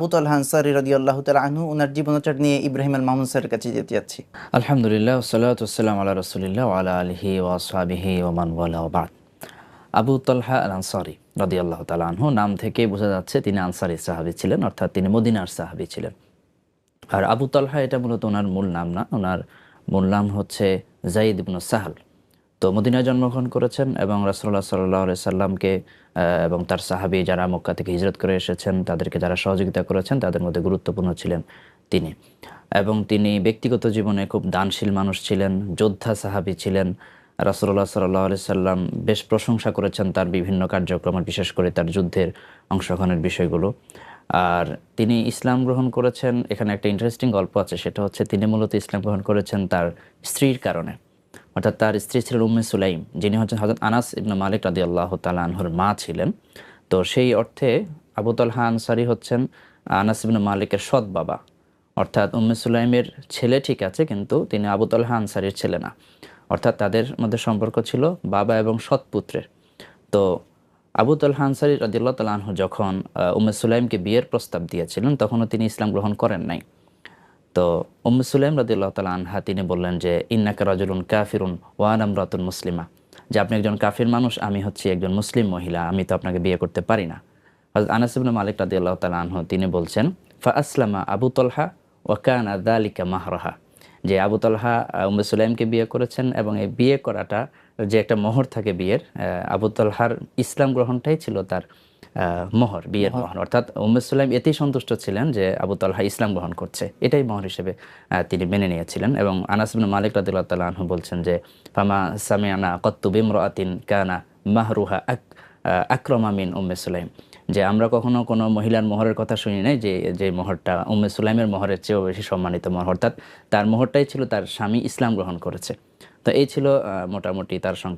আবু তালহা আনসারী রাদিয়াল্লাহু তাআলা আনহু ওনার জীবনাচার নিয়ে ইব্রাহিম আল মামুন স্যারের কাছে যেতে যাচ্ছি। আলহামদুলিল্লাহ ওয়াসসালাতু ওয়াসসালামু আলা রাসূলিল্লাহ ওয়া আলা আলিহি ওয়া আসহাবিহি ওয়া মান ওয়ালা ওয়া বা'দ। আবু তালহা আল আনসারী রাদিয়াল্লাহু তাআলা আনহু নাম থেকে বোঝা যাচ্ছে তিনি আনসারী সাহাবী ছিলেন, অর্থাৎ তিনি মদিনার সাহাবী ছিলেন। আর আবু তালহা এটা মূলত ওনার মূল নাম না, ওনার মূল নাম হচ্ছে যায়েদ ইবনে সাহল। তো মদিনায় জন্মগ্রহণ করেছেন এবং রাসূলুল্লাহ সাল্লাল্লাহু আলাইহি সাল্লামকে এবং তার সাহাবী যারা মক্কা থেকে হিজরত করে এসেছেন তাদেরকে যারা সহযোগিতা করেছেন তাদের মধ্যে গুরুত্বপূর্ণ ছিলেন তিনি। এবং তিনি ব্যক্তিগত জীবনে খুব দানশীল মানুষ ছিলেন, যোদ্ধা সাহাবী ছিলেন। রাসূলুল্লাহ সাল্লাল্লাহু আলাইহি সাল্লাম বেশ প্রশংসা করেছেন তার বিভিন্ন কার্যক্রমের, বিশেষ করে তার যুদ্ধের অংশগ্রহণের বিষয়গুলো। আর তিনি ইসলাম গ্রহণ করেছেন, এখানে একটা ইন্টারেস্টিং গল্প আছে, সেটা হচ্ছে তিনি মূলত ইসলাম গ্রহণ করেছেন তার স্ত্রীর কারণে। অর্থাৎ তার স্ত্রী ছিলেন উম্মে সুলাইম, যিনি হচ্ছেন হযরত আনাস ইবনে মালিক রাদিয়াল্লাহু তাআলা আনহুর মা ছিলেন। তো সেই অর্থে আবু তালহা আনসারী হচ্ছেন আনাস ইবনে মালিকের সৎ বাবা। অর্থাৎ উম্মে সুলাইমের ছেলে ঠিক আছে, কিন্তু তিনি আবু তালহা আনসারীর ছেলে না। অর্থাৎ তাদের মধ্যে সম্পর্ক ছিল বাবা এবং সৎ পুত্রের। তো আবু তালহা আনসারী রাদিয়াল্লাহু তাআলা আনহু যখন উম্মে সুলাইমকে বিয়ের প্রস্তাব দিয়েছিলেন তখনও তিনি ইসলাম গ্রহণ করেন নাই। তো উম্মে সুলাইম রাদিয়াল্লাহু তাআলা আনহা তিনি বললেন যে ইন্নাকা রাজুলুন কাফিরুন ওয়া আনা ইমরাতুন মুসলিমা, যে আপনি একজন কাফির মানুষ, আমি হচ্ছি একজন মুসলিম মহিলা, আমি তো আপনাকে বিয়ে করতে পারি না। হযরত আনাস ইবনে মালিক রাদিয়াল্লাহু তাআলা আনহু তিনি বলছেন ফা আসলামা আবু তালহা ওয়া কানা যালিকা মাহরাহা, যে আবু তালহা উম্মে সুলাইমকে বিয়ে করেছেন এবং এই বিয়ে করাটা যে একটা মোহর থাকে বিয়ের, আবু তালহার ইসলাম গ্রহণটাই ছিল তার মোহর, বিয়ের মোহর। অর্থাৎ উম্মে সুলাইম এতেই সন্তুষ্ট ছিলেন যে আবু তালহা ইসলাম গ্রহণ করছে, এটাই মোহর হিসেবে তিনি মেনে নিয়েছিলেন। এবং আনাস ইবনে মালিক রাদিয়াল্লাহু তাআলা আনহু বলছেন যে ফামা সামি'না কাত্তু বিমরাআতিন কানা মাহরুহা আকরামা মিন উম্মে সুলাইম, যে আমরা কখনো কোনো মহিলার মোহরের কথা শুনি নাই যে যে মোহরটা উম্মে সুলাইমের মোহরের চেয়েও বেশি সম্মানিত মোহর। অর্থাৎ তার মোহরটাই ছিল তার স্বামী ইসলাম গ্রহণ করেছে। তো এই ছিল মোটামুটি তার